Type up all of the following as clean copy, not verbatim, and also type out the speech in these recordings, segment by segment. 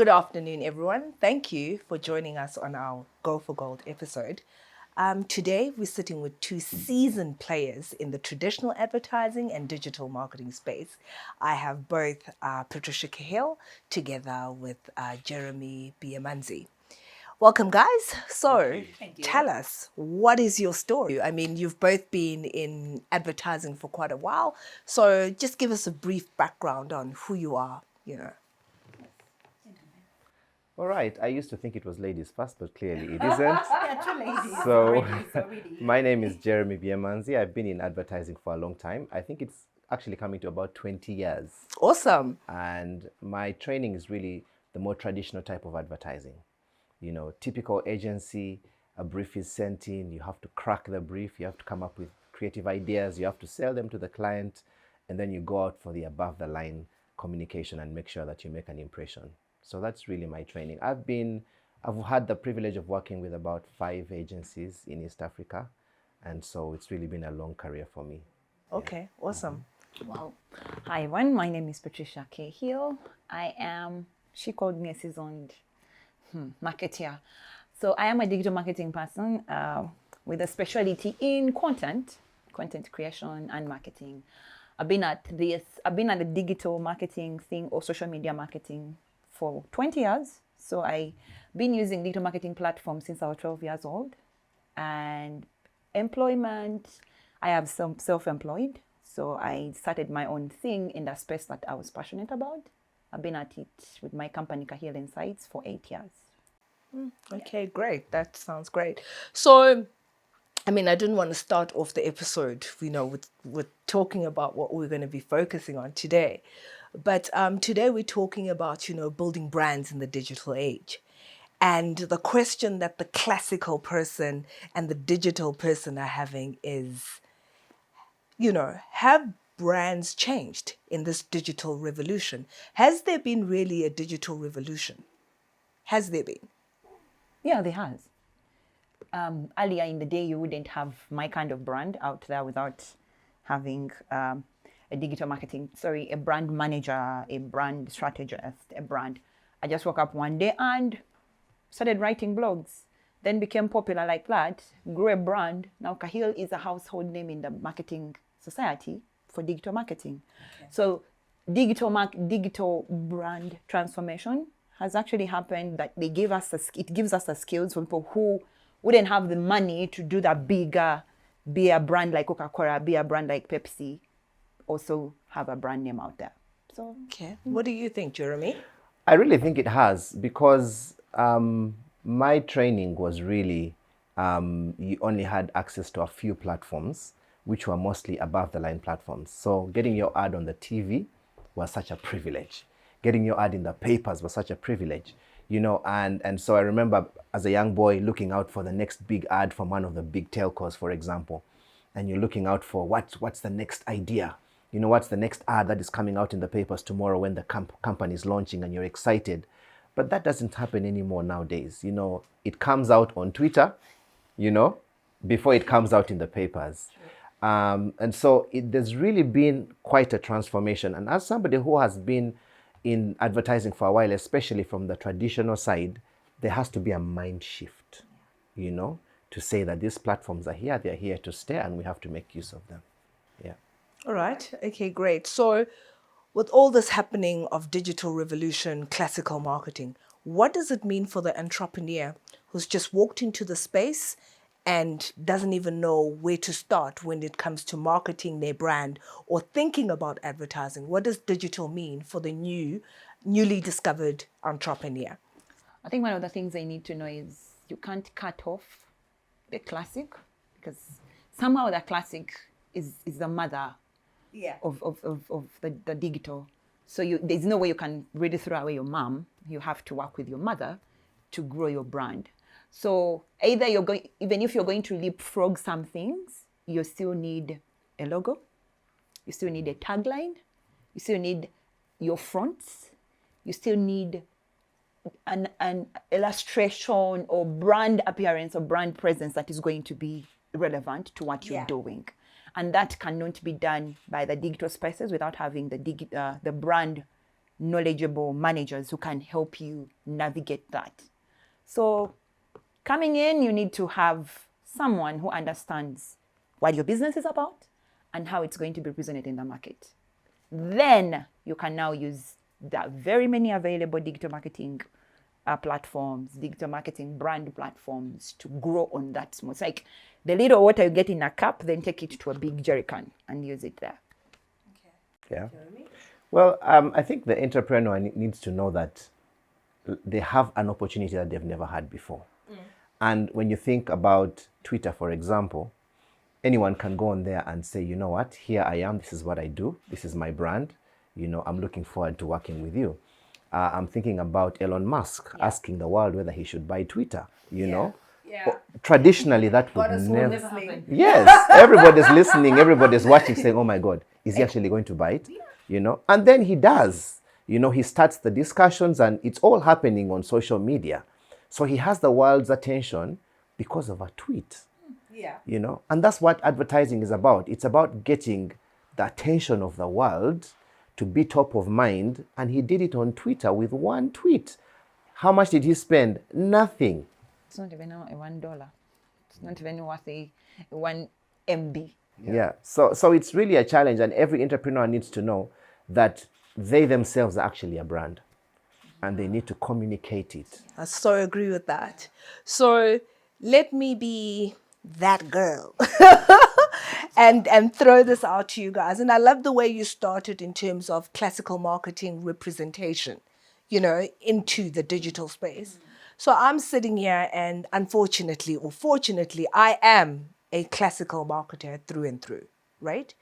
Good afternoon, everyone. Thank you for joining us on our Go for Gold episode. Today, we're sitting with two seasoned players in the traditional advertising and digital marketing space. I have both Patricia Kahill together with Jeremy Byemanzi. Welcome, guys. So, tell us, what is your story? I mean, you've both been in advertising for quite a while. So, just give us a brief background on who you are, All right. I used to think it was ladies first, but clearly it isn't. Yeah, two ladies. So, Already. my name is Jeremy Byemanzi. I've been in advertising for a long time. I think it's actually coming to about 20 years. Awesome. And my training is really the more traditional type of advertising. You know, typical agency, a brief is sent in, you have to crack the brief, you have to come up with creative ideas, you have to sell them to the client, and then you go out for the above the line communication and make sure that you make an impression. So that's really my training. I've had the privilege of working with about 5 agencies in East Africa. And so it's really been a long career for me. Okay, awesome. Wow. Hi, everyone. My name is Patricia Kahill. She called me a seasoned marketer. So I am a digital marketing person with a specialty in content creation and marketing. I've been at the digital marketing thing or social media marketing for 20 years. So I've been using digital marketing platforms since I was 12 years old. And employment, I have some self-employed. So I started my own thing in the space that I was passionate about. I've been at it with my company, Kahill Insights, for 8 years. Okay, great. That sounds great. So, I mean, I didn't want to start off the episode, with talking about what we're going to be focusing on today. But today we're talking about, building brands in the digital age. And the question that the classical person and the digital person are having is, have brands changed in this digital revolution? Has there been really a digital revolution? Has there been? Yeah, there has. Earlier in the day, you wouldn't have my kind of brand out there without having a brand manager, a brand strategist, I just woke up one day and started writing blogs, then became popular like that, grew a brand. Now Kahill is a household name in the marketing society for digital marketing. Okay. So digital brand transformation has actually happened, that it gives us the skills for people who wouldn't have the money to do that bigger, be a brand like Coca-Cola, be a brand like Pepsi, also have a brand name out there. So, okay. What do you think, Jeremy? I really think it has, because my training was really, you only had access to a few platforms, which were mostly above the line platforms. So getting your ad on the TV was such a privilege. Getting your ad in the papers was such a privilege, and so I remember as a young boy looking out for the next big ad from one of the big telcos, for example, and you're looking out for what's the next idea, what's the next ad that is coming out in the papers tomorrow when the company is launching, and you're excited. But that doesn't happen anymore nowadays. It comes out on Twitter, before it comes out in the papers. And so there's really been quite a transformation. And as somebody who has been in advertising for a while, especially from the traditional side, there has to be a mind shift, to say that these platforms are here, they're here to stay, and we have to make use of them. Yeah. All right. Okay, great. So with all this happening of digital revolution, classical marketing, what does it mean for the entrepreneur who's just walked into the space and doesn't even know where to start when it comes to marketing their brand or thinking about advertising? What does digital mean for the newly discovered entrepreneur? I think one of the things they need to know is you can't cut off the classic, because somehow the classic is the mother of the digital. So there's no way you can really throw away your mom. You have to work with your mother to grow your brand. So either even if you're going to leapfrog some things, you still need a logo, you still need a tagline, you still need your fronts, you still need an illustration or brand appearance or brand presence that is going to be relevant to what you're doing. And that cannot be done by the digital spaces without having the brand knowledgeable managers who can help you navigate that. So coming in, you need to have someone who understands what your business is about and how it's going to be presented in the market. Then you can now use the very many available digital marketing platforms, digital marketing brand platforms to grow on that. It's like the little water you get in a cup, then take it to a big jerry can and use it there. Okay. Yeah. Well, I think the entrepreneur needs to know that they have an opportunity that they've never had before. And when you think about Twitter, for example, anyone can go on there and say, you know what, here I am, this is what I do, this is my brand, I'm looking forward to working with you. I'm thinking about Elon Musk asking the world whether he should buy Twitter, know. Yeah. Traditionally, that would never never happen. Yes, everybody's listening, everybody's watching, saying, oh my God, is he actually going to buy it? And then he does. He starts the discussions and it's all happening on social media. So he has the world's attention because of a tweet. Yeah. And that's what advertising is about. It's about getting the attention of the world to be top of mind. And he did it on Twitter with one tweet. How much did he spend? Nothing. It's not even $1. It's not even worth a 1 MB. Yeah. So it's really a challenge, and every entrepreneur needs to know that they themselves are actually a brand and they need to communicate it. I so agree with that. So let me be that girl and throw this out to you guys. And I love the way you started in terms of classical marketing representation, into the digital space. So I'm sitting here and unfortunately or fortunately, I am a classical marketer through and through, right?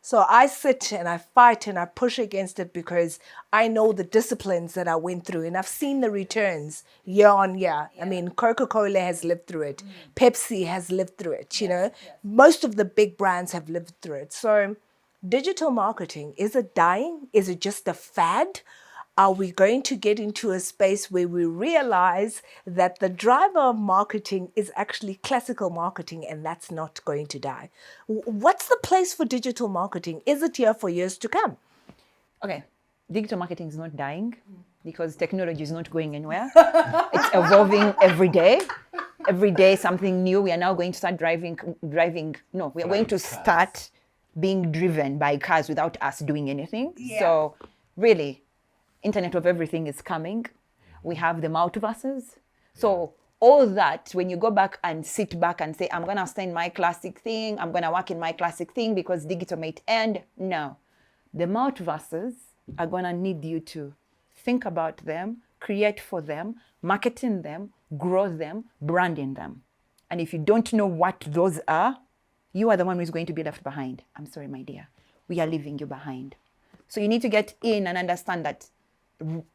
So I sit and I fight and I push against it because I know the disciplines that I went through and I've seen the returns year on year. Yeah. I mean, Coca-Cola has lived through it. Pepsi has lived through it, Yes. Most of the big brands have lived through it. So digital marketing, is it dying? Is it just a fad? Are we going to get into a space where we realize that the driver of marketing is actually classical marketing and that's not going to die? What's the place for digital marketing? Is it here for years to come? Okay, digital marketing is not dying because technology is not going anywhere. It's evolving every day. Every day something new. We are now going to start we are going to start being driven by cars without us doing anything. Yeah. So really, Internet of Everything is coming. We have the multiverses. So all that, when you go back and sit back and say, I'm going to stay in my classic thing, I'm going to work in my classic thing because digital might end. No. The multiverses are going to need you to think about them, create for them, marketing them, grow them, branding them. And if you don't know what those are, you are the one who is going to be left behind. I'm sorry, my dear. We are leaving you behind. So you need to get in and understand that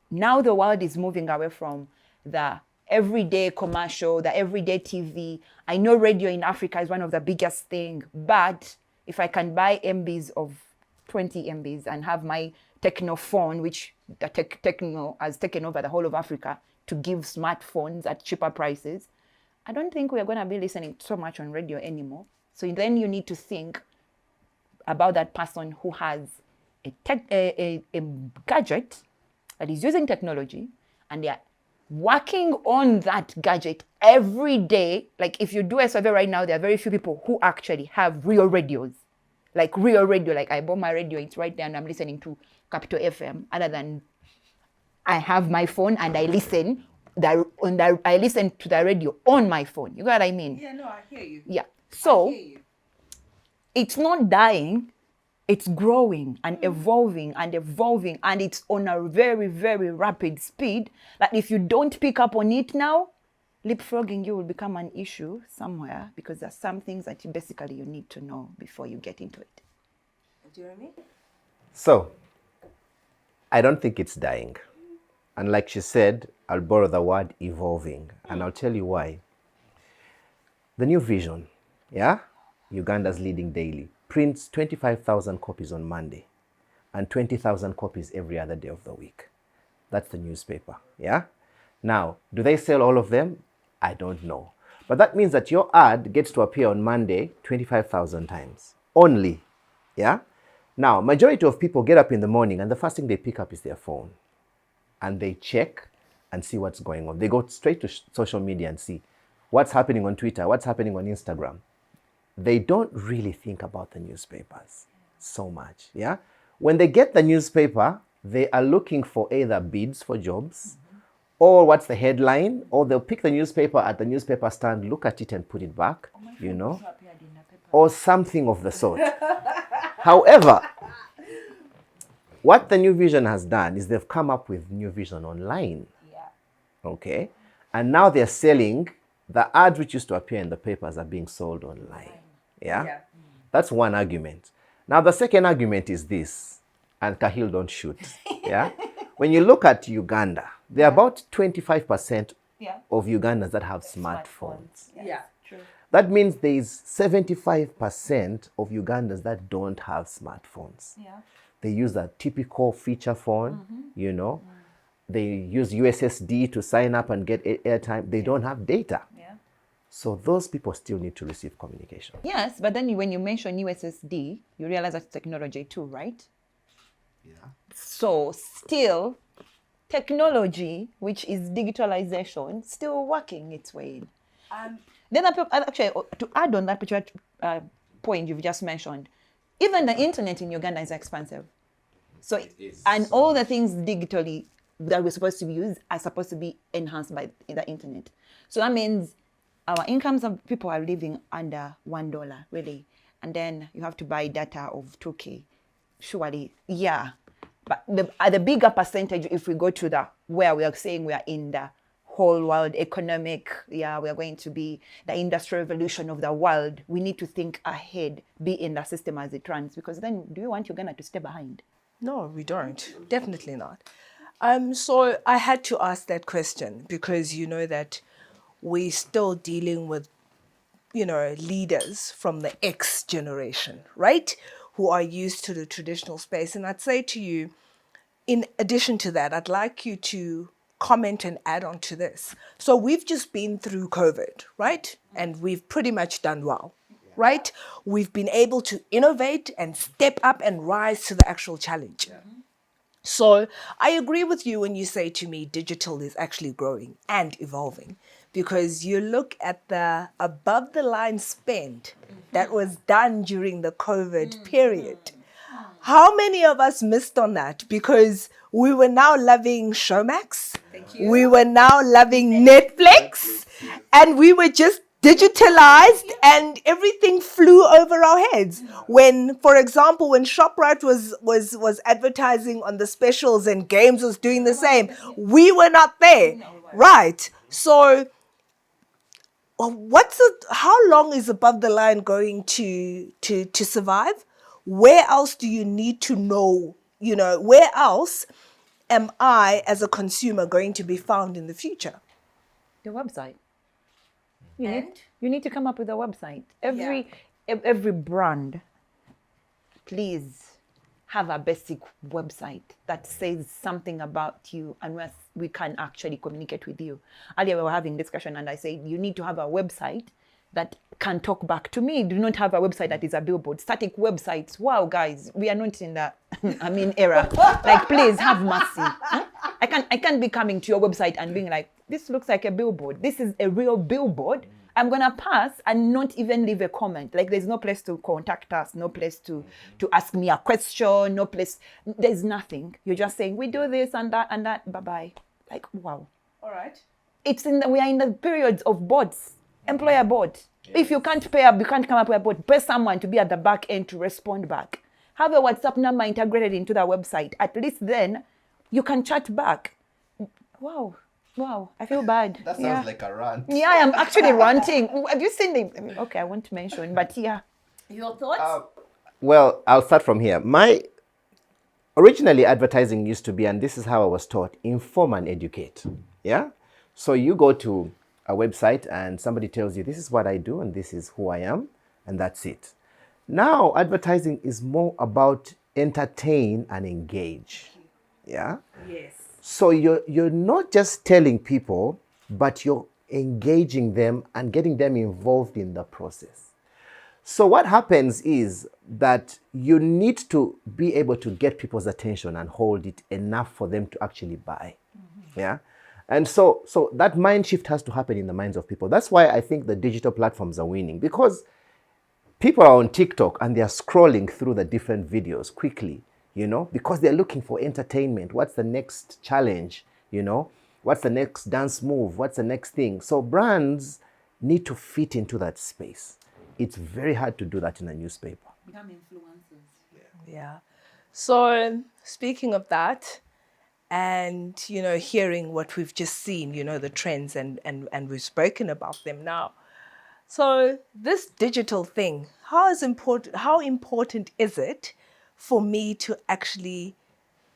now the world is moving away from the everyday commercial, the everyday TV. I know radio in Africa is one of the biggest things, but if I can buy MBs of 20 MBs and have my Techno phone, which the Techno has taken over the whole of Africa to give smartphones at cheaper prices, I don't think we are going to be listening so much on radio anymore. So then you need to think about that person who has a gadget that is using technology and they are working on that gadget every day. Like if you do a survey right now, there are very few people who actually have real radios. Like real radio, like I bought my radio, it's right there and I'm listening to Capital FM. Other than I have my phone and I listen to the radio on my phone. You got what I mean? Yeah, no, I hear you. Yeah. So it's not dying. It's growing and evolving and it's on a very, very rapid speed. Like if you don't pick up on it now, leapfrogging you will become an issue somewhere because there's some things that you need to know before you get into it. Do you know what I mean? So, I don't think it's dying. And like she said, I'll borrow the word evolving. And I'll tell you why. The new vision, Uganda's leading daily, prints 25,000 copies on Monday and 20,000 copies every other day of the week. That's the newspaper, Now, do they sell all of them? I don't know. But that means that your ad gets to appear on Monday 25,000 times only, Now, majority of people get up in the morning and the first thing they pick up is their phone. And they check and see what's going on. They go straight to social media and see what's happening on Twitter, what's happening on Instagram. They don't really think about the newspapers so much, yeah? When they get the newspaper, they are looking for either bids for jobs, or what's the headline, or they'll pick the newspaper at the newspaper stand, look at it and put it back, you know, or something of the sort. However, what the New Vision has done is they've come up with New Vision Online. Okay? And now they're selling the ads which used to appear in the papers are being sold online. Yeah? That's one argument. Now, the second argument is this, and Kahill, don't shoot. Yeah? When you look at Uganda, there are about 25% of Ugandans that have smartphones. Yeah, true. That means there is 75% of Ugandans that don't have smartphones. Yeah. They use a typical feature phone, you know. They use USSD to sign up and get airtime. They don't have data. Yeah. So those people still need to receive communication. Yes, but then when you mention USSD, you realize that's technology too, right? Yeah. So still, technology, which is digitalization, still working its way. Then actually, to add on that particular point you've just mentioned, even the internet in Uganda is expensive. So, and all the things digitally that we're supposed to use are supposed to be enhanced by the internet. So that means our incomes of people are living under $1, really. And then you have to buy data of 2K. Surely, yeah. But the bigger percentage, if we go to where we are saying we are in the whole world economic, we are going to be the industrial revolution of the world, we need to think ahead, be in the system as it runs, because then do you want Uganda to stay behind? No, we don't. Definitely not. So I had to ask that question because you know that we're still dealing with, you know, leaders from the X generation, right? Who are used to the traditional space. And I'd say to you, in addition to that, I'd like you to comment and add on to this. So we've just been through COVID, right? And we've pretty much done well, right? We've been able to innovate and step up and rise to the actual challenge. So I agree with you when you say to me digital is actually growing and evolving, because you look at the above the line spend that was done during the COVID period. How many of us missed on that because we were now loving Showmax, we were now loving Netflix, and we were just digitalized and everything flew over our heads. When, for example, when ShopRite was advertising on the specials and Games was doing the same, we were not there, right? So how long is above the line going to survive? Where else do you need to know, you know, where else am I as a consumer going to be found in the future? Your website. You need to come up with a website. Every brand, please have a basic website that says something about you and we can actually communicate with you. Earlier we were having discussion and I said you need to have a website that can talk back to me. Do not have a website that is a billboard. Static websites. Wow, guys, we are not in the era. Like, please have mercy. I can't be coming to your website and being like, this looks like a billboard. This is a real billboard. I'm gonna pass and not even leave a comment. Like, there's no place to contact us, no place to ask me a question, no place. There's nothing. You're just saying we do this and that. Bye bye. Like, wow. All right. We are in the periods of bots. Employer bot. Yes. If you can't pay up, you can't come up with a bot. Pay someone to be at the back end to respond back. Have a WhatsApp number integrated into the website. At least then you can chat back. Wow. I feel bad. That sounds like a rant. Yeah, I am actually ranting. Have you seen the? Okay, I won't mention, but yeah. Your thoughts? Well, I'll start from here. Originally advertising used to be, and this is how I was taught, inform and educate. Yeah. So you go to a website and somebody tells you this is what I do and this is who I am and that's it. Now advertising is more about entertain and engage. Yeah. Yes. So you're not just telling people, but you're engaging them and getting them involved in the process. So what happens is that you need to be able to get people's attention and hold it enough for them to actually buy. Yeah. And so that mind shift has to happen in the minds of people. That's why I think the digital platforms are winning, because people are on TikTok and they are scrolling through the different videos quickly, because they're looking for entertainment. What's the next challenge? What's the next dance move? What's the next thing? So brands need to fit into that space. It's very hard to do that in a newspaper. Become influencers. Yeah. So speaking of that, and hearing what we've just seen, the trends, and we've spoken about them now. So this digital thing, how important is it for me to actually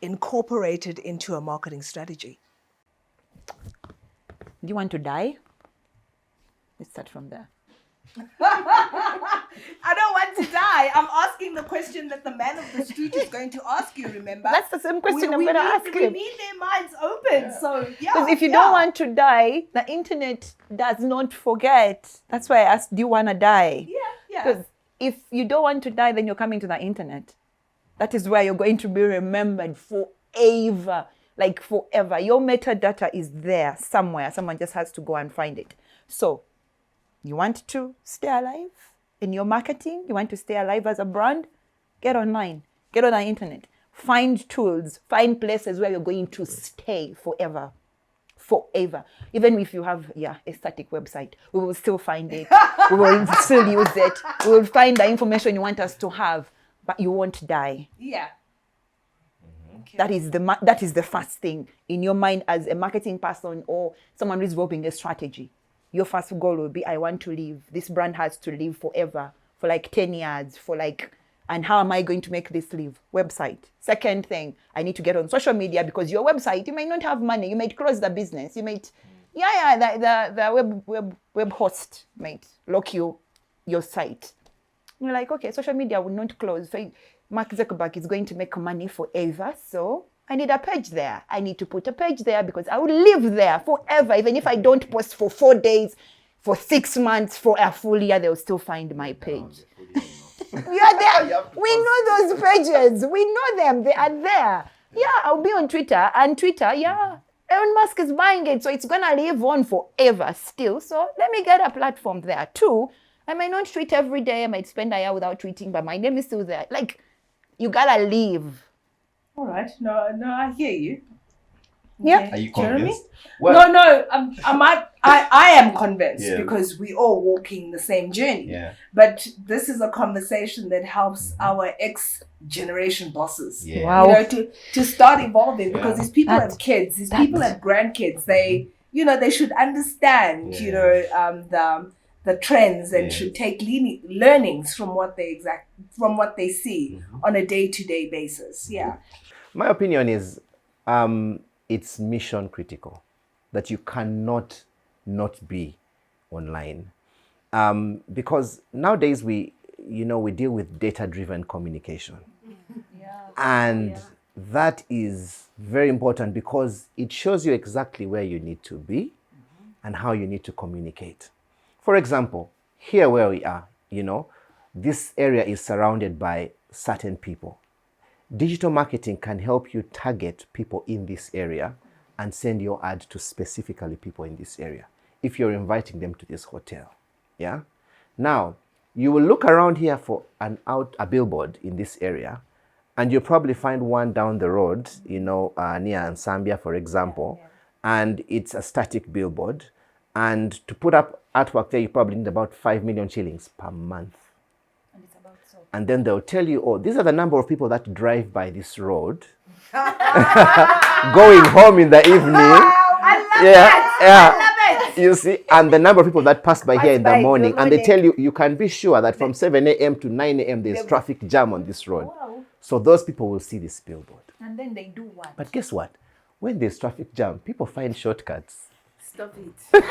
incorporate it into a marketing strategy? Do you want to die? Let's start from there. I don't want to die. I'm asking the question that the man of the street is going to ask you, remember? That's the same question I'm going to ask We him. need their minds open. So, yeah. Because if you don't want to die, the internet does not forget. That's why I asked, do you want to die? Yeah. Because if you don't want to die, then you're coming to the internet. That is where you're going to be remembered forever. Like forever. Your metadata is there somewhere. Someone just has to go and find it. So, you want to stay alive in your marketing? You want to stay alive as a brand? Get online. Get on the internet. Find tools. Find places where you're going to stay forever. Forever. Even if you have, a static website, we will still find it. We will still use it. We will find the information you want us to have, but you won't die. Yeah. Okay. That is the first thing in your mind as a marketing person or someone who's developing a strategy. Your first goal will be, I want to live. This brand has to live forever, for like 10 years, and how am I going to make this live? Website. Second thing, I need to get on social media, because your website, you might not have money. You might close the business. You might, the web host might lock your site. You're like, okay, social media will not close. Mark Zuckerberg is going to make money forever, so I need a page there. I need to put a page there because I will live there forever. Even if I don't post for 4 days, for 6 months, for a full year, they'll still find my page. You are there. We know those pages. We know them. They are there. Yeah, I'll be on Twitter. And Twitter, Elon Musk is buying it. So it's going to live on forever still. So let me get a platform there too. I might not tweet every day. I might spend a year without tweeting, but my name is still there. Like, you got to live. All right. No, I hear you. Yeah. Okay. Are you Jeremy? convinced? Well, No. I am convinced because we all walking the same journey. Yeah. But this is a conversation that helps our ex-generation bosses. Yeah. Wow. To start evolving, because these people That- have kids, these people have grandkids. They, they should understand, the trends and should take learnings from what they see on a day-to-day basis. Yeah. My opinion is it's mission critical that you cannot not be online. Because nowadays we deal with data-driven communication. And that is very important because it shows you exactly where you need to be and how you need to communicate. For example, here where we are, this area is surrounded by certain people. Digital marketing can help you target people in this area and send your ad to specifically people in this area if you're inviting them to this hotel. Yeah. Now, you will look around here for a billboard in this area, and you'll probably find one down the road, near Nsambia, for example, and it's a static billboard. And to put up artwork there, you probably need about 5 million shillings per month. And it's about so. And then they'll tell you, oh, these are the number of people that drive by this road, going home in the evening. I love it. You see, and the number of people that pass by here in the morning, and they tell you, you can be sure that from 7 a.m. to 9 a.m. there's traffic jam on this road. Wow. So those people will see this billboard. And then they do what? But guess what? When there's traffic jam, people find shortcuts. Stop it.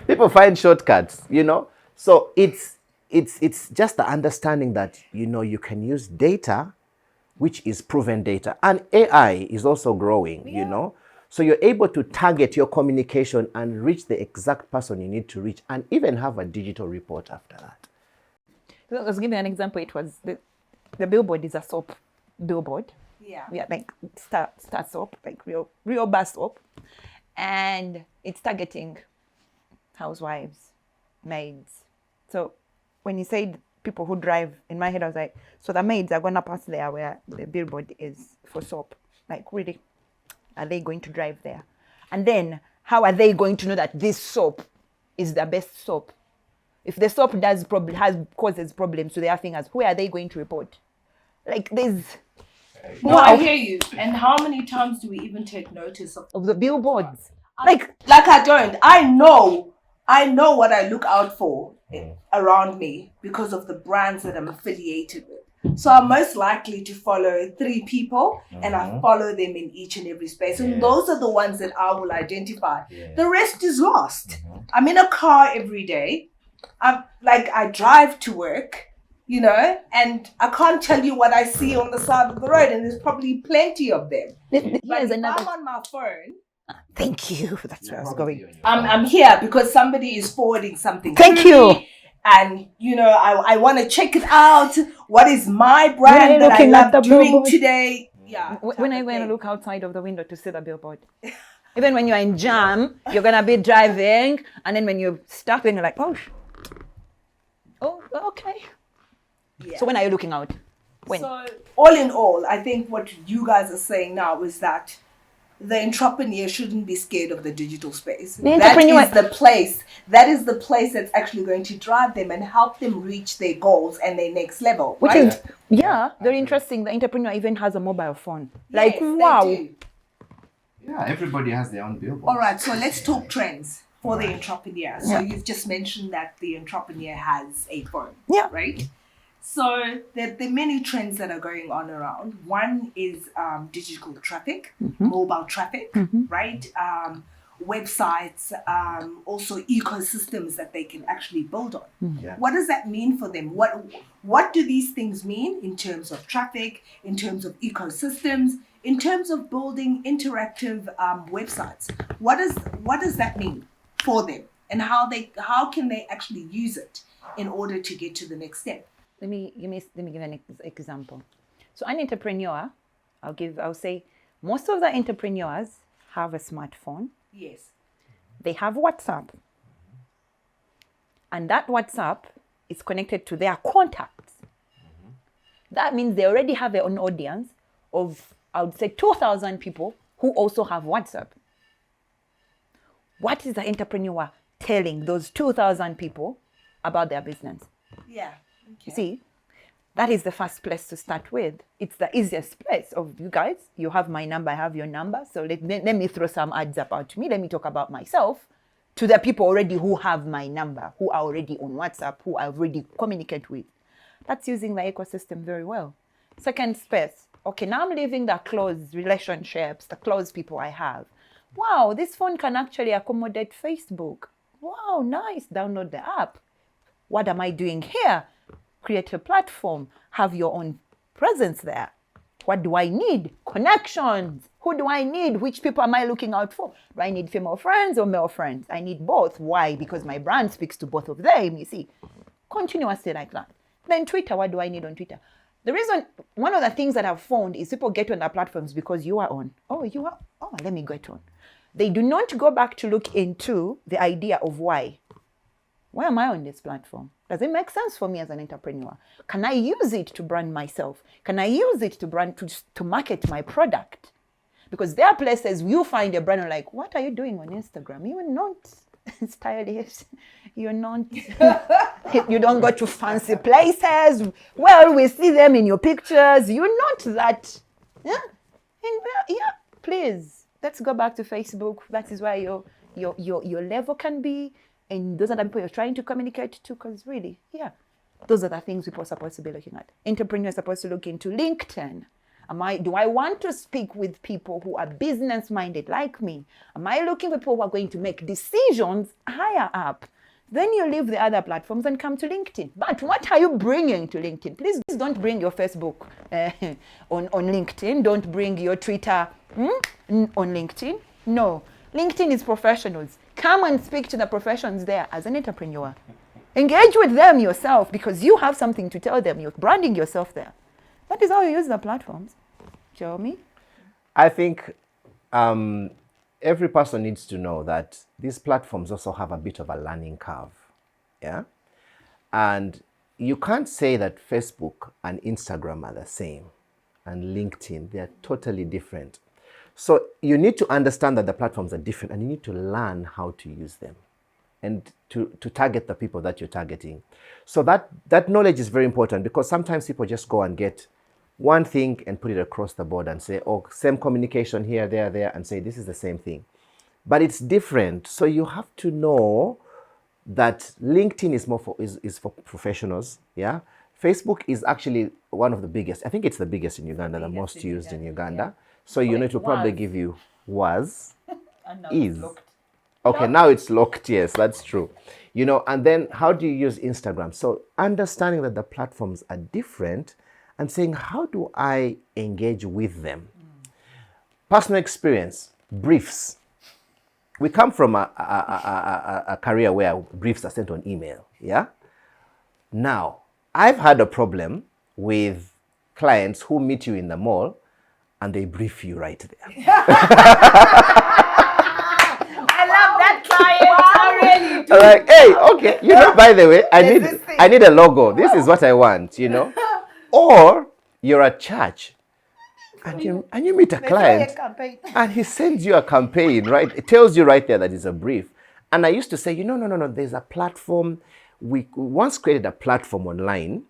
People find shortcuts, So it's just the understanding that, you can use data, which is proven data. And AI is also growing, So you're able to target your communication and reach the exact person you need to reach and even have a digital report after that. So I was giving an example. It was the billboard is a soap billboard. Yeah. Yeah, like star soap, like real bar soap. And it's targeting housewives, maids. So when you said people who drive, in my head I was like, so the maids are gonna pass there where the billboard is for soap. Like, really, are they going to drive there? And then how are they going to know that this soap is the best soap? If the soap causes problems to their fingers, where are they going to report? Like, there's No, I hear you. And how many times do we even take notice of the billboards? Like I don't. I know what I look out for around me because of the brands that I'm affiliated with. So I'm most likely to follow 3 people and I follow them in each and every space. And those are the ones that I will identify. The rest is lost. I'm in a car every day. I drive to work, you know, and I can't tell you what I see on the side of the road, and there's probably plenty of them. But if I'm on my phone, thank you. That's where I was going. I'm here because somebody is forwarding something. Thank you. Me, and you know, I want to check it out. What is my brand that I love doing today? Yeah. When I went to look outside of the window to see the billboard. Even when you're in jam, you're gonna be driving, and then when you're stuck, then you're like, oh, okay. Yeah. So when are you looking out? When? So all in all, I think what you guys are saying now is that the entrepreneur shouldn't be scared of the digital space. That is the place that's actually going to drive them and help them reach their goals and their next level. Which is very interesting. The entrepreneur even has a mobile phone. Like, yes, wow. They do. Yeah, everybody has their own billboard. All right, so let's talk trends for the entrepreneur. So you've just mentioned that the entrepreneur has a phone, right? So there are many trends that are going on around. One is digital traffic, mobile traffic, right? Websites, also ecosystems that they can actually build on. What does that mean for them? What do these things mean in terms of traffic, in terms of ecosystems, in terms of building interactive websites? What does that mean for them, and how can they actually use it in order to get to the next step? Let me give an example. So an entrepreneur, I'll say most of the entrepreneurs have a smartphone. Yes. They have WhatsApp. And that WhatsApp is connected to their contacts. That means they already have an audience of, I would say, 2,000 people who also have WhatsApp. What is the entrepreneur telling those 2,000 people about their business? Yeah. Okay. See, that is the first place to start with. It's the easiest place of, you guys, you have my number, I have your number. So let me throw some ads about me. Let me talk about myself to the people already who have my number, who are already on WhatsApp, who I already communicate with. That's using the ecosystem very well. Second space. Okay, now I'm leaving the close relationships, the close people I have. Wow, this phone can actually accommodate Facebook. Wow, nice. Download the app. What am I doing here? Create a platform. Have your own presence there. What do I need? Connections. Who do I need? Which people am I looking out for? Do I need female friends or male friends? I need both. Why? Because my brand speaks to both of them, you see. Continuously like that. Then Twitter, what do I need on Twitter? The reason, one of the things that I've found is people get on their platforms because you are on. Oh, you are? Oh, let me get on. They do not go back to look into the idea of why. Why am I on this platform? Does it make sense for me as an entrepreneur? Can I use it to brand myself? Can I use it to market my product? Because there are places you find a brand and like, what are you doing on Instagram? You're not stylish. You're not, you don't go to fancy places. Well, we see them in your pictures. You're not that. Please, let's go back to Facebook. That is where your level can be. And those are the people you're trying to communicate to, because really, those are the things people are supposed to be looking at. Entrepreneurs are supposed to look into LinkedIn. Do I want to speak with people who are business-minded like me? Am I looking for people who are going to make decisions higher up? Then you leave the other platforms and come to LinkedIn. But what are you bringing to LinkedIn? Please don't bring your Facebook on LinkedIn. Don't bring your Twitter on LinkedIn. No. LinkedIn is professionals. Come and speak to the professions there as an entrepreneur. Engage with them yourself because you have something to tell them. You're branding yourself there. That is how you use the platforms. Show me. I think every person needs to know that these platforms also have a bit of a learning curve. Yeah. And you can't say that Facebook and Instagram are the same and LinkedIn. They are totally different. So you need to understand that the platforms are different and you need to learn how to use them and to target the people that you're targeting. So that knowledge is very important because sometimes people just go and get one thing and put it across the board and say, oh, same communication here, there, and say this is the same thing. But it's different. So you have to know that LinkedIn is more for professionals. Yeah. Facebook is actually one of the biggest. I think it's the biggest in Uganda, the most used in Uganda. Yeah. So you need to probably give you was, and now is. It's locked. Okay, now it's locked. Yes, that's true. And then how do you use Instagram? So understanding that the platforms are different and saying, how do I engage with them? Personal experience, briefs. We come from a career where briefs are sent on email, yeah? Now, I've had a problem with clients who meet you in the mall and they brief you right there. I love that client. Wow. Like, hey, okay, by the way, I need a logo. This is what I want, Or you're at church and you meet a client and he sends you a campaign, right? It tells you right there that it's a brief. And I used to say, no, there's a platform. We once created a platform online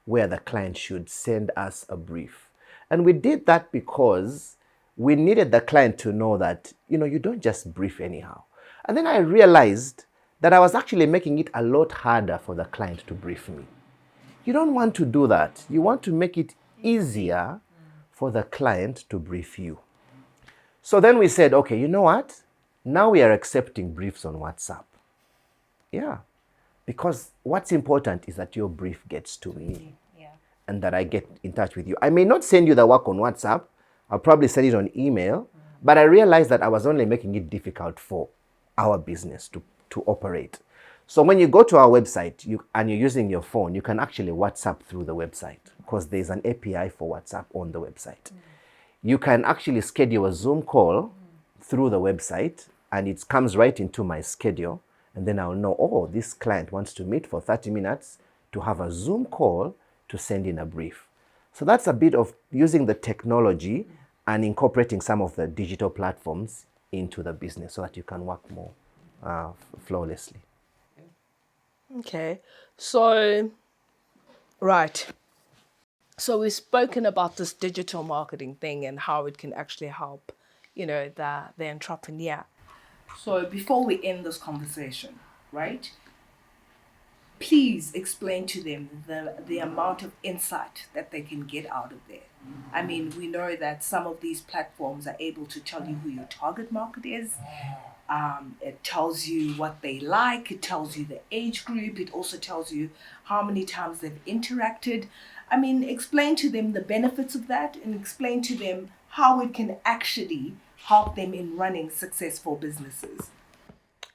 where the client should send us a brief. And we did that because we needed the client to know that, you don't just brief anyhow. And then I realized that I was actually making it a lot harder for the client to brief me. You don't want to do that. You want to make it easier for the client to brief you. So then we said, okay, you know what? Now we are accepting briefs on WhatsApp. Yeah. Because what's important is that your brief gets to me. Yeah. And that I get in touch with you. I may not send you the work on WhatsApp. I'll probably send it on email. But I realized that I was only making it difficult for our business to operate. So when you go to our website and you're using your phone, you can actually WhatsApp through the website because there's an API for WhatsApp on the website. You can actually schedule a Zoom call through the website and it comes right into my schedule. And then I'll know, oh, this client wants to meet for 30 minutes to have a Zoom call to send in a brief. So that's a bit of using the technology and incorporating some of the digital platforms into the business so that you can work more flawlessly. Okay, so, right. So we've spoken about this digital marketing thing and how it can actually help, the entrepreneur. So before we end this conversation, right, please explain to them the amount of insight that they can get out of there. I mean, we know that some of these platforms are able to tell you who your target market is. It tells you what they like. It tells you the age group. It also tells you how many times they've interacted. I mean, explain to them the benefits of that and explain to them how it can actually help them in running successful businesses.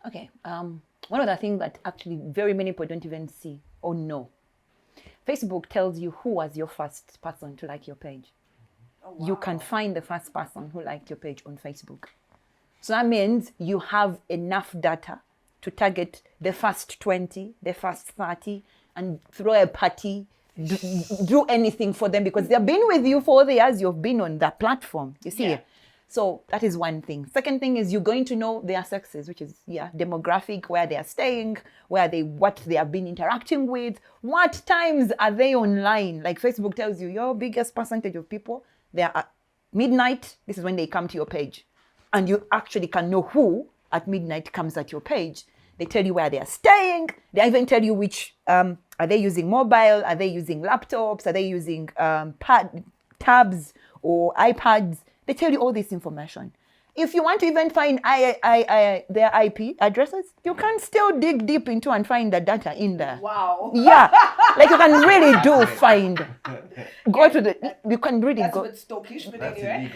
Okay. One of the things that actually very many people don't even see or know. Facebook tells you who was your first person to like your page. Oh, wow. You can find the first person who liked your page on Facebook. So that means you have enough data to target the first 20, the first 30, and throw a party, do anything for them because they've been with you for all the years you've been on that platform. You see? Yeah. So that is one thing. Second thing is you're going to know their sexes, which is demographic, where they are staying, what they have been interacting with, what times are they online. Like Facebook tells you your biggest percentage of people, they are at midnight. This is when they come to your page. And you actually can know who at midnight comes at your page. They tell you where they are staying. They even tell you which, are they using mobile? Are they using laptops? Are they using tabs or iPads? They tell you all this information. If you want to even find their IP addresses, you can still dig deep into and find the data in there. Wow. Yeah. Like you can really do find. You can really That's go. a bit stalkish, but anyway.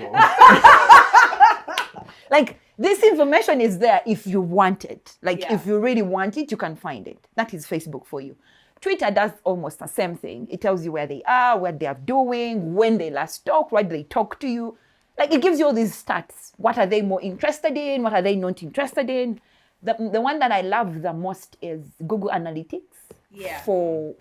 Like This information is there if you want it. Like Yeah. if you really want it, you can find it. That is Facebook for you. Twitter does almost the same thing. It tells you where they are, what they are doing, when they last talked, what they talk to you. Like it gives you all these stats. What are they more interested in? What are they not interested in? The one that I love the most is Google Analytics Yeah. for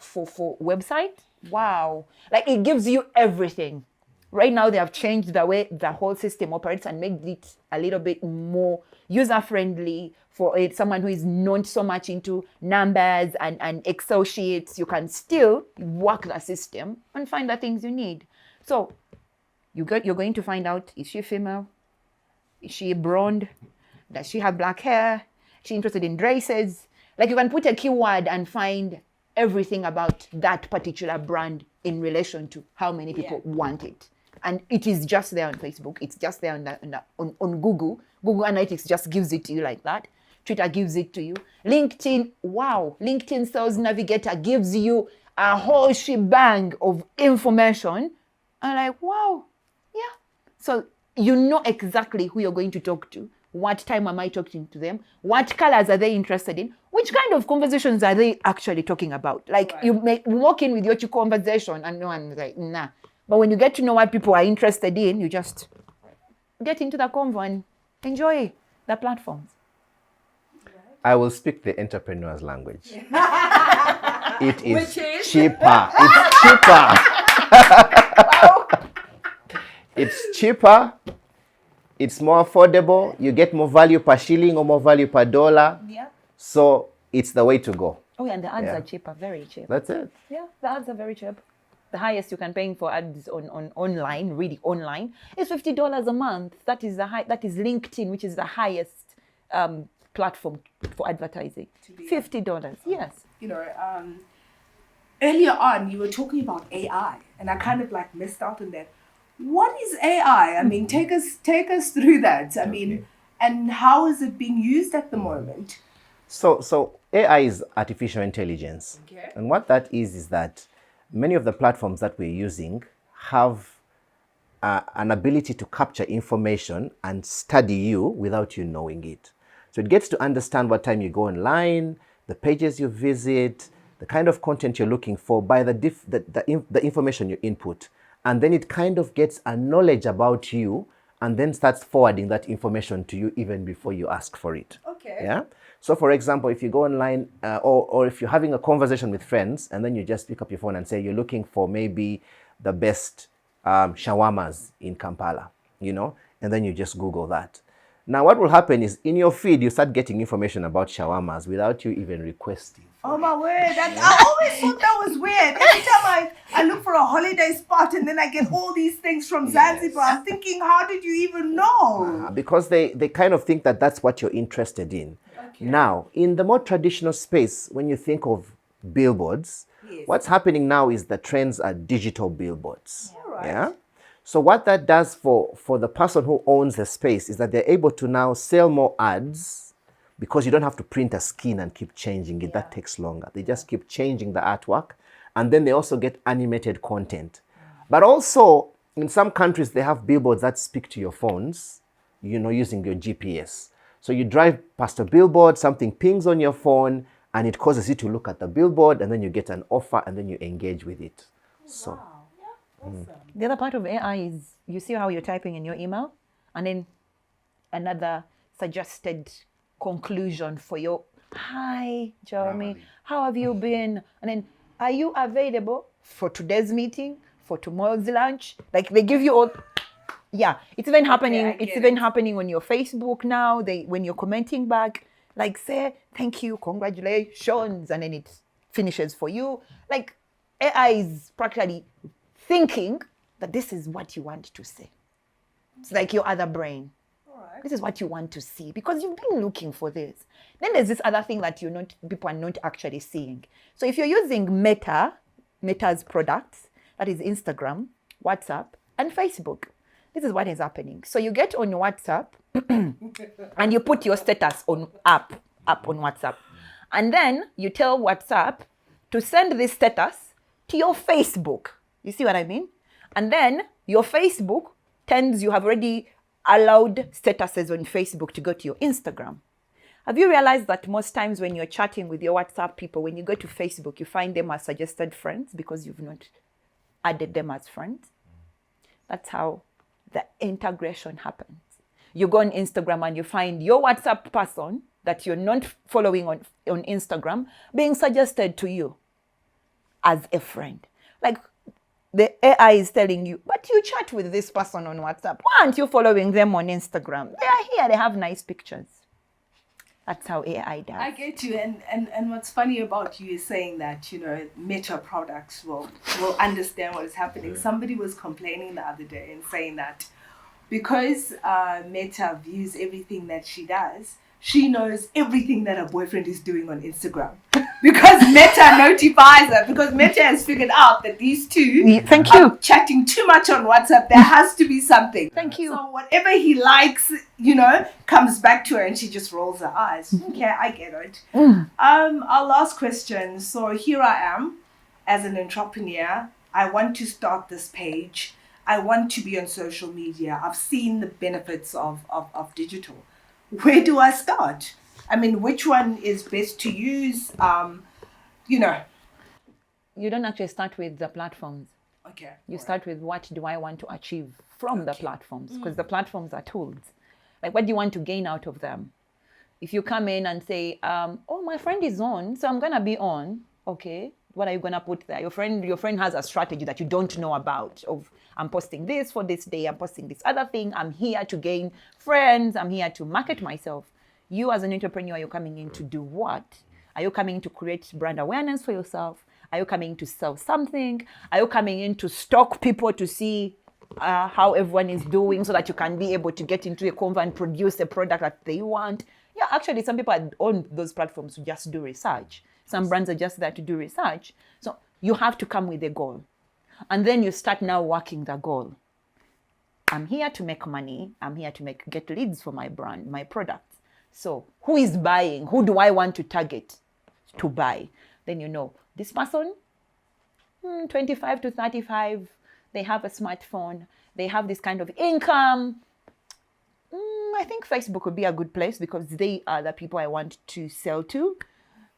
website. Wow. Like it gives you everything. Right now they have changed the way the whole system operates and made it a little bit more user-friendly for someone who is not so much into numbers and Excel sheets. You can still work the system and find the things you need. So you're going to find out, is she female? Is she blonde? Does she have black hair? Is she interested in dresses? Like you can put a keyword and find everything about that particular brand in relation to how many people want it. And it is just there on Facebook. It's just there on Google. Google Analytics just gives it to you like that. Twitter gives it to you. LinkedIn, wow. LinkedIn Sales Navigator gives you a whole shebang of information. And like, wow, yeah. So you know exactly who you're going to talk to. What time am I talking to them? What colors are they interested in? Which kind of conversations are they actually talking about? Like you may walk in with your conversation and no one's like, nah. But when you get to know what people are interested in, you just get into the convo and enjoy the platforms. I will speak the entrepreneur's language. It is, Which is? cheaper. It's cheaper. It's cheaper. It's more affordable. You get more value per shilling or more value per dollar. Yeah. So it's the way to go. Oh, and the ads Yeah. are cheaper, very cheap. That's it. Yeah, the ads are very cheap. The highest you can pay for ads on online, really online, is $50 a month. That is that is LinkedIn, which is the highest platform for advertising. $50, yes. You know, earlier on you were talking about AI, and I kind of like missed out on that. What is AI? I mean, take us through that. I mean, and how is it being used at the moment? So AI is artificial intelligence. Okay. And what that is that many of the platforms that we're using have an ability to capture information and study you without you knowing it. So it gets to understand what time you go online, the pages you visit, the kind of content you're looking for by the information you input. And then it kind of gets a knowledge about you and then starts forwarding that information to you even before you ask for it. Okay. Yeah. So for example, if you go online or if you're having a conversation with friends and then you just pick up your phone and say you're looking for maybe the best shawarmas in Kampala, you know, and then you just Google that. Now what will happen is in your feed, you start getting information about shawarmas without you even requesting. Oh my word, I always thought that was weird. Every time I look for a holiday spot and then I get all these things from Zanzibar, I'm thinking, how did you even know? Because they kind of think that that's what you're interested in. Okay. Now, in the more traditional space, when you think of billboards, what's happening now is the trends are digital billboards. All right. Yeah. So what that does for the person who owns the space is that they're able to now sell more ads because you don't have to print a skin and keep changing it. That takes longer. They just keep changing the artwork. And then they also get animated content. But also, in some countries, they have billboards that speak to your phones, you know, using your GPS. So you drive past a billboard, something pings on your phone, and it causes you to look at the billboard, and then you get an offer, and then you engage with it. So. Wow. Yeah, awesome. The other part of AI is you see how you're typing in your email and then another suggested conclusion for your, hi, Jeremy, how have you been? And then, are you available for today's meeting, for tomorrow's lunch? Like they give you all, yeah, it's even happening. It's even happening on your Facebook now. When you're commenting back, like say, thank you, congratulations, and then it finishes for you. Like AI is practically thinking that this is what you want to say. It's like your other brain. Right. This is what you want to see because you've been looking for this. Then there's this other thing that people are not actually seeing. So if you're using Meta's products, that is Instagram, WhatsApp, and Facebook, this is what is happening. So you get on WhatsApp and you put your status on up on WhatsApp. And then you tell WhatsApp to send this status to your Facebook. You see what I mean? And then your Facebook you have already allowed statuses on Facebook to go to your Instagram. Have you realized that most times when you're chatting with your WhatsApp people, when you go to Facebook, you find them as suggested friends because you've not added them as friends? That's how the integration happens. You go on Instagram and you find your WhatsApp person that you're not following on Instagram being suggested to you as a friend. Like the AI is telling you, but you chat with this person on WhatsApp. Why aren't you following them on Instagram? They are here, they have nice pictures. That's how AI does. I get you, and what's funny about you is saying that, you know, Meta products will understand what is happening. Yeah. Somebody was complaining the other day and saying that because Meta views everything that she does, she knows everything that her boyfriend is doing on Instagram. Because Meta notifies her, because Meta has figured out that these two are chatting too much on WhatsApp. There has to be something. Thank you. So whatever he likes, you know, comes back to her and she just rolls her eyes. Okay, I get it. Our last question. So here I am as an entrepreneur. I want to start this page. I want to be on social media. I've seen the benefits of digital. Where do I start? I mean, which one is best to use? You know. You don't actually start with the platforms. Okay. You start with what do I want to achieve from the platforms? Because the platforms are tools. Like, what do you want to gain out of them? If you come in and say, oh, my friend is on, so I'm going to be on. Okay. What are you going to put there? Your friend has a strategy that you don't know about. Of, I'm posting this for this day. I'm posting this other thing. I'm here to gain friends. I'm here to market myself. You as an entrepreneur, you're coming in to do what? Are you coming to create brand awareness for yourself? Are you coming to sell something? Are you coming in to stalk people to see how everyone is doing so that you can be able to get into a convo and produce a product that they want? Yeah, actually, some people are on those platforms to just do research. Some brands are just there to do research. So you have to come with a goal. And then you start now working the goal. I'm here to make money. I'm here to get leads for my brand, my product. So who is buying? Who do I want to target to buy? Then you know, this person, 25 to 35, they have a smartphone. They have this kind of income. I think Facebook would be a good place because they are the people I want to sell to.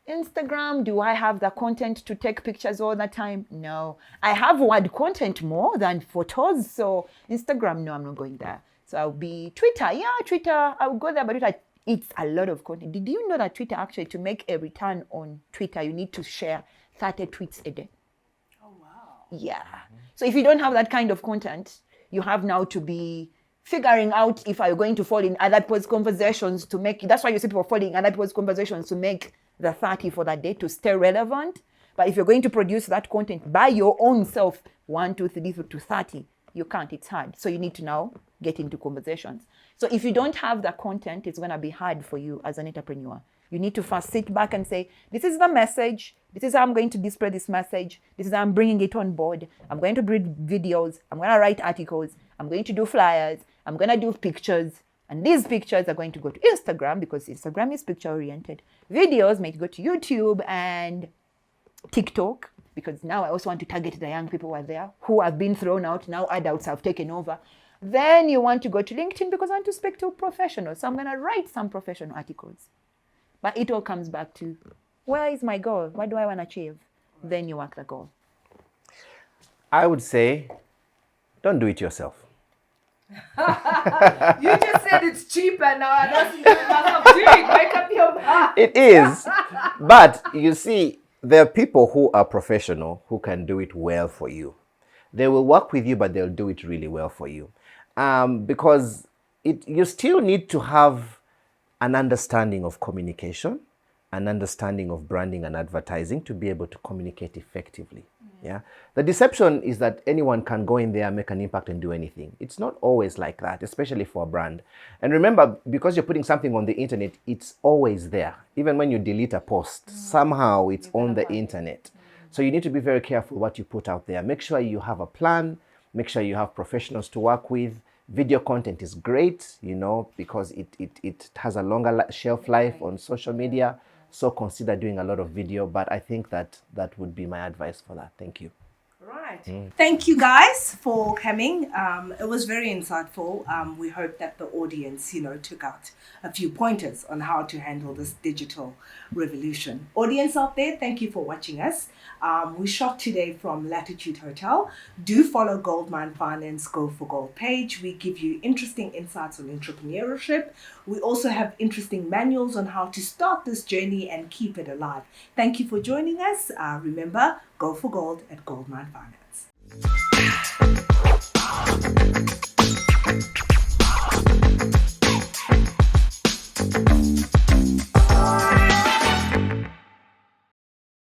Instagram, do I have the content to take pictures all the time? No. I have word content more than photos. So Instagram, no, I'm not going there. So I'll be Twitter. Yeah, Twitter, I'll go there, but Twitter, it's a lot of content. Did you know that Twitter, actually, to make a return on Twitter, you need to share 30 tweets a day? Oh, wow. Yeah. So if you don't have that kind of content, you have now to be figuring out if you're going to fall in other people's conversations to make, that's why you see people falling in other people's conversations to make the 30 for that day to stay relevant. But if you're going to produce that content by your own self, 1, 2, 3 to 30, you can't, it's hard. So you need to now get into conversations. So if you don't have the content, it's going to be hard for you as an entrepreneur. You need to first sit back and say, this is the message. This is how I'm going to display this message. This is how I'm bringing it on board. I'm going to bring videos. I'm going to write articles. I'm going to do flyers. I'm going to do pictures. And these pictures are going to go to Instagram because Instagram is picture oriented. Videos might go to YouTube and TikTok because now I also want to target the young people who are there who have been thrown out. Now adults have taken over. Then you want to go to LinkedIn because I want to speak to professionals. So I'm going to write some professional articles. But it all comes back to, where is my goal? What do I want to achieve? Then you work the goal. I would say, don't do it yourself. You just said it's cheaper now. I don't know what I'm doing. Make up your mind. It is. But you see, there are people who are professional who can do it well for you. They will work with you, but they'll do it really well for you. Because you still need to have an understanding of communication, an understanding of branding and advertising to be able to communicate effectively. Yeah. The deception is that anyone can go in there, make an impact and do anything. It's not always like that, especially for a brand. And remember, because you're putting something on the internet, it's always there. Even when you delete a post, somehow it's on the internet. So you need to be very careful what you put out there. Make sure you have a plan. Make sure you have professionals to work with. Video content is great, you know, because it has a longer shelf life on social media. So consider doing a lot of video, but I think that would be my advice for that. Thank you. Right. right. Thank you guys for coming. It was very insightful. We hope that the audience, took out a few pointers on how to handle this digital revolution. Audience out there, thank you for watching us. We shot today from Latitude Hotel. Do follow Goldmine Finance Go for Gold page. We give you interesting insights on entrepreneurship. We also have interesting manuals on how to start this journey and keep it alive. Thank you for joining us. Remember, go for gold at Goldmine Finance.